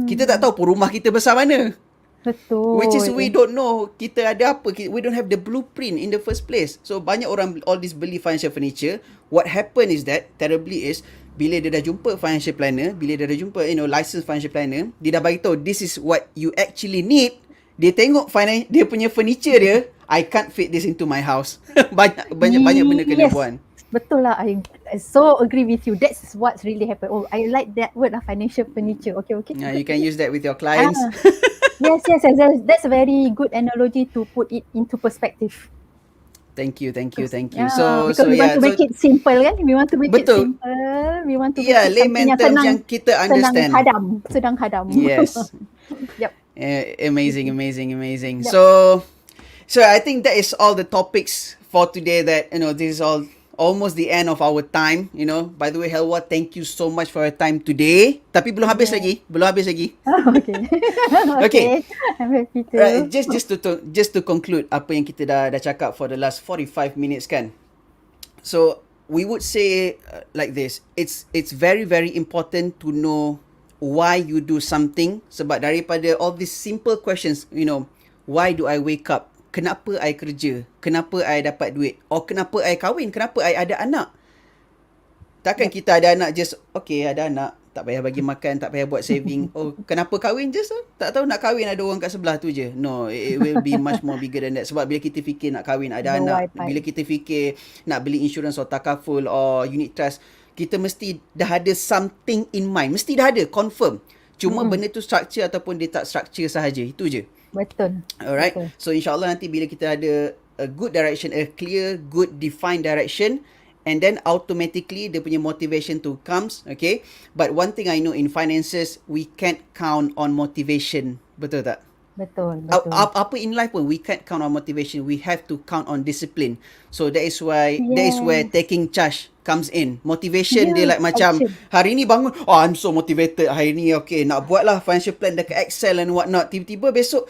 kita tak tahu pun rumah kita besar mana. Betul. Which is we don't know kita ada apa. We don't have the blueprint in the first place. So, banyak orang all this beli financial furniture. What happen is that, terribly is, bila dia dah jumpa financial planner, bila dia dah jumpa licensed financial planner, dia dah bagi tahu this is what you actually need. Dia tengok dia punya furniture dia, I can't fit this into my house. banyak benda kena buat. Betul lah. I so agree with you. That's what's really happened. Oh, I like that word lah, financial furniture. Okay. You can use that with your clients. Yes. That's a very good analogy to put it into perspective. Thank you. Because we want to make it simple kan? We want to make it simple. We want to make it layman terms yang kita understand. Sedang hadam. Yes. Yep. Amazing. Yep. So I think that is all the topics for today that, this is all almost the end of our time, By the way, Helwa, thank you so much for your time today. Tapi belum habis lagi. Okay. I'm happy to. Right, just to conclude apa yang kita dah cakap for the last 45 minutes kan. So, we would say like this. It's very, very important to know why you do something. Sebab daripada all these simple questions, why do I wake up? Kenapa I kerja? Kenapa I dapat duit? Or kenapa I kahwin? Kenapa I ada anak? Takkan kita ada anak just, okay, ada anak. tak payah bagi makan, tak payah buat saving. Oh, kenapa kahwin je? So, tak tahu nak kahwin ada orang kat sebelah tu je. No, it will be much more bigger than that. Sebab bila kita fikir nak kahwin, ada The anak, why part. bila kita fikir nak beli insurance or takaful or unit trust, kita mesti dah ada something in mind. Mesti dah ada, confirm. Cuma benda tu structure ataupun dia tak structure sahaja. Itu je. Betul. Alright. Betul. So insyaAllah nanti bila kita ada a good direction, a clear, good, defined direction, and then automatically dia punya motivation to comes, okay? But one thing I know in finances, we can't count on motivation. Betul tak? Betul. Betul. Apa in life pun, we can't count on motivation. We have to count on discipline. So that is why, that is where Yes. taking charge comes in. Motivation dia Yeah, like macam, action. hari ni bangun, oh I'm so motivated hari ni, okay, nak buat lah financial plan dekat Excel and what not. Tiba-tiba besok,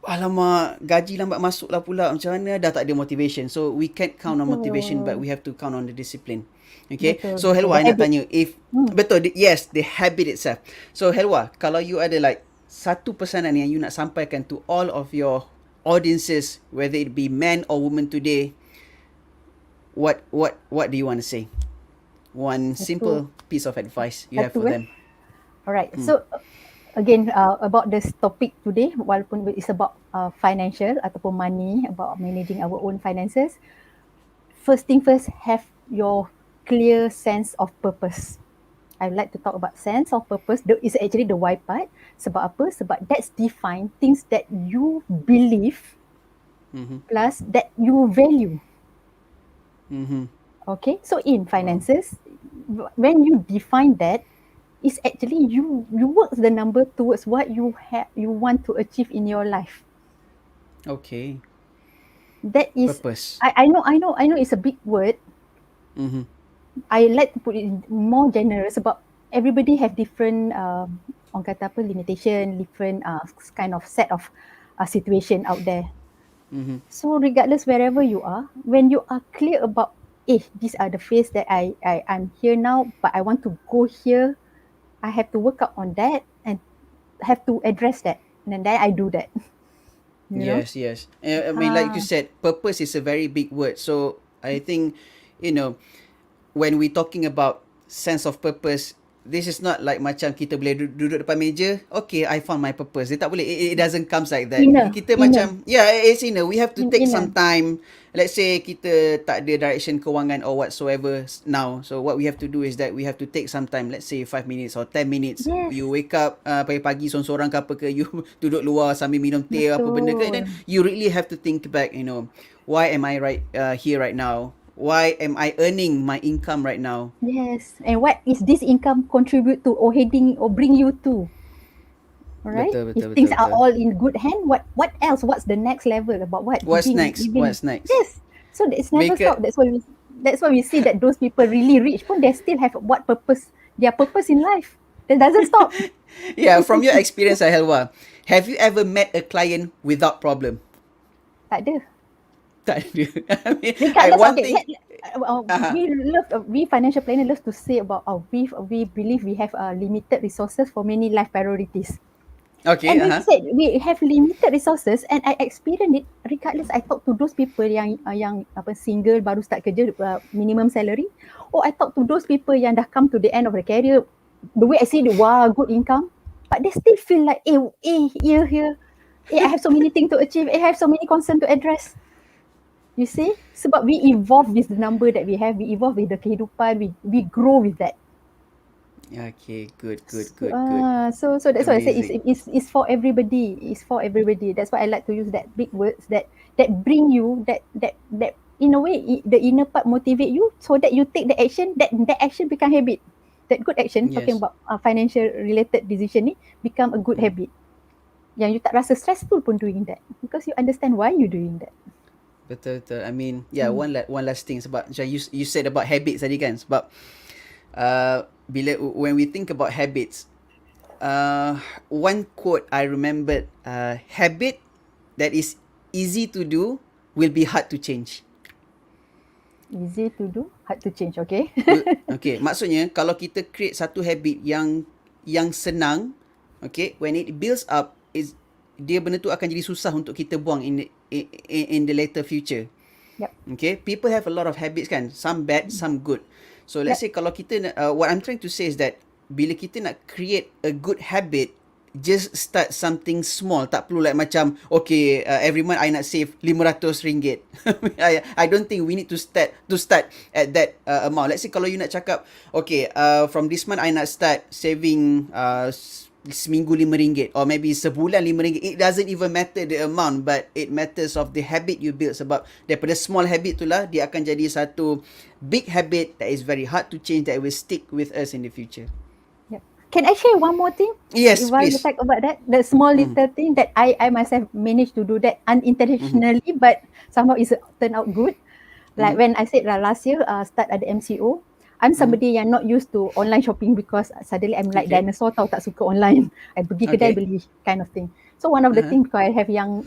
alamak, gaji lambat masuk lah pula. Macam mana, dah tak ada motivation. So we can't count on motivation, but we have to count on the discipline. Okay. Betul, So betul. Helwa, I The nak tanya, if betul, yes, the habit itself. So Helwa, kalau you ada like satu pesanan yang you nak sampaikan to all of your audiences, whether it be man or woman today, what do you want to say? One simple piece of advice you have for them. Alright. So again, about this topic today, walaupun it's about financial ataupun money, about managing our own finances. First thing first, have your clear sense of purpose. I like to talk about sense of purpose. It's actually the why part. Sebab apa? Sebab that's define things that you believe plus that you value. Okay, so in finances, when you define that, it's actually you work the number towards what you want to achieve in your life. Okay. That is Purpose. I know it's a big word. I like to put it more general sebab everybody have different orang kata apa, limitation, different kind of set of situation out there. So regardless wherever you are, when you are clear about these are the phase that I'm here now, but I want to go here, I have to work out on that and have to address that, and then I do that. You know? Yes. I mean, like you said, purpose is a very big word. So I think, when we talking about sense of purpose, this is not like macam kita boleh duduk depan meja, okay, I found my purpose. Dia tak boleh. It doesn't comes like that. Kita macam, it's inner. We have to take some time. Let's say kita tak ada direction kewangan or whatsoever now. So what we have to do is that we have to take some time. Let's say 5 minutes or 10 minutes. Yes. You wake up pagi-pagi seorang-seorang ke apa ke, you duduk luar sambil minum teh apa benda ke, and then you really have to think back, why am I here right now? Why am I earning my income right now? Yes, and what is this income contribute to or heading or bring you to? Alright. If things are all in good hand, what else? What's the next level about what? What's next? What's next? Yes. So it's never stop. That's why we see that those people really rich, but they still have what purpose? Their purpose in life. That doesn't stop. Yeah, from your experience, Helwa, have you ever met a client without problem? Tak ada. Tak ada. I mean, we financial planner love to say about we believe we have limited resources for many life priorities. Okay. And we said we have limited resources, and I experienced it regardless. I talk to those people yang single baru start kerja, minimum salary, or I talk to those people yang dah come to the end of the career. The way I see good income, but they still feel like here. I have so many things to achieve. I have so many concerns to address. You see, sebab we evolve with the number that we have. We evolve with the kehidupan. We grow with that. Okay, good. So that's why I say it's for everybody. It's for everybody. That's why I like to use that big words that bring you that in a way the inner part motivate you so that you take the action. That action become habit. That good action, talking about financial related decision ni, become a good habit. Yang you tak rasa stressful pun doing that because you understand why you doing that. Betul. I mean, one last thing sebab you said about habits tadi kan, sebab when we think about habits, one quote I remembered, habit that is easy to do will be hard to change. Easy to do, hard to change, okay? Okay, maksudnya kalau kita create satu habit yang senang, okay, when it builds up, dia benda tu akan jadi susah untuk kita buang in the later future. Yep. Okay, people have a lot of habits kan, some bad, some good. So let's say kalau kita what I'm trying to say is that bila kita nak create a good habit, just start something small. Tak perlu like macam, okay, every month I nak save RM500. I don't think we need to start at that amount. Let's say kalau you nak cakap, okay, from this month I nak start saving seminggu RM5 or maybe sebulan RM5. It doesn't even matter the amount, but it matters of the habit you build. Sebab daripada small habit tu lah, dia akan jadi satu big habit that is very hard to change, that will stick with us in the future. Can I share one more thing? Yes, While please. you talk about that, the small little thing that I myself managed to do that unintentionally, but somehow it's turned out good. Like when I said last year, start at the MCO, I'm somebody yang not used to online shopping because suddenly I'm like Okay. dinosaur, tahu tak suka online. I pergi kedai Okay. beli kind of thing. So one of the things because I have young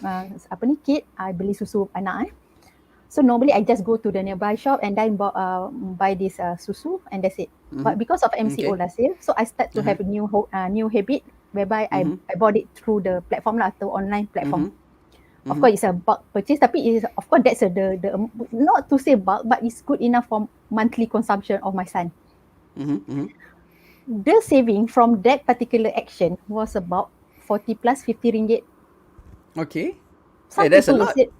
kid, I beli susu anak. So normally I just go to the nearby shop and then buy this susu and that's it. But because of MCO Okay. last year, so I start to have a new habit whereby I bought it through the platform lah, atau online platform. Of course, it's a bulk purchase, tapi it is, of course that's the not to say bulk, but it's good enough for monthly consumption of my son. The saving from that particular action was about 40 plus RM50. Okay. Some That's a people will lot. say,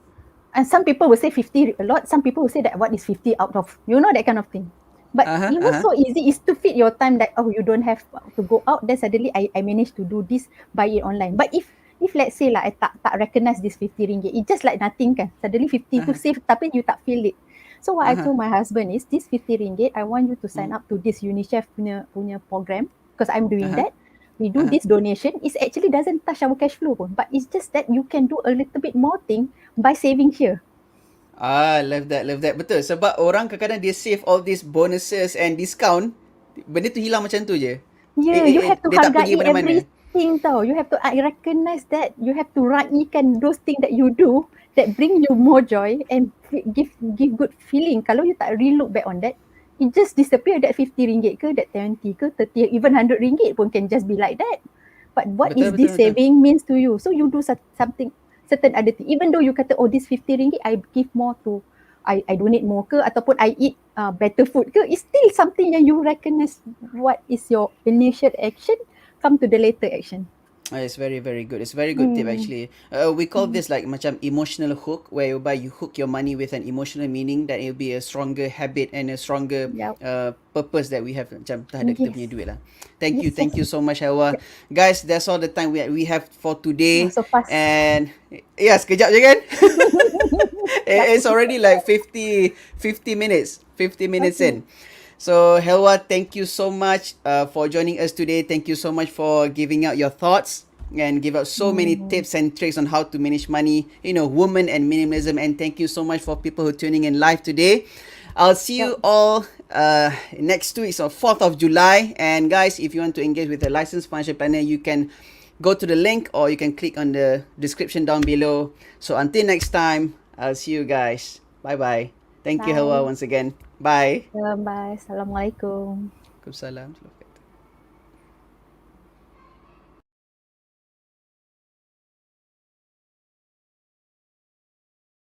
and some people will say 50 a lot. Some people will say that what is 50 out of, that kind of thing. But it was so easy. It's to fit your time that, you don't have to go out. Then suddenly I managed to do this, buy it online. But if let's say I tak recognize this RM50, it's just like nothing kan. Suddenly 50 to save, tapi you tak feel it. So what I told my husband is, this RM50, I want you to sign up to this UNICEF punya program, because I'm doing that. We do this donation. It actually doesn't touch our cash flow pun, but it's just that you can do a little bit more thing by saving here. Love that. Betul. Sebab orang kadang-kadang dia save all these bonuses and discount, benda tu hilang macam tu je. Yeah, you have to Dia tak pergi hargai mana-mana. everything tau. You have to recognize that. You have to raikan those things that you do that bring you more joy and give good feeling. Kalau you tak relook back on that, it just disappear. That RM50 ke, that 20 ke, 30, even RM100 pun can just be like that. But what Betul, is this betul. saving means to you? So you do something, certain other thing. Even though you kata, this RM50, I give more to, I donate more ke, ataupun I eat better food ke, it's still something yang you recognize what is your initial action, come to the later action. It's very, very good. It's very good tip actually. We call this like macam emotional hook, whereby you hook your money with an emotional meaning, that it will be a stronger habit and a stronger purpose that we have macam terhadap kita punya duit lah. Thank you so much, Helwa. Guys, that's all the time we have for today. So fast. And sekejap je kan? It's already like 50 minutes. 50 minutes in. So Helwa, thank you so much for joining us today. Thank you so much for giving out your thoughts and give out so many tips and tricks on how to manage money, women and minimalism. And thank you so much for people who are tuning in live today. I'll see you all next week, so 4th of July. And guys, if you want to engage with a licensed financial planner, you can go to the link or you can click on the description down below. So until next time, I'll see you guys. Bye-bye. Thank you, Helwa, once again. Bye. Bye. Assalamualaikum. Waalaikumsalam.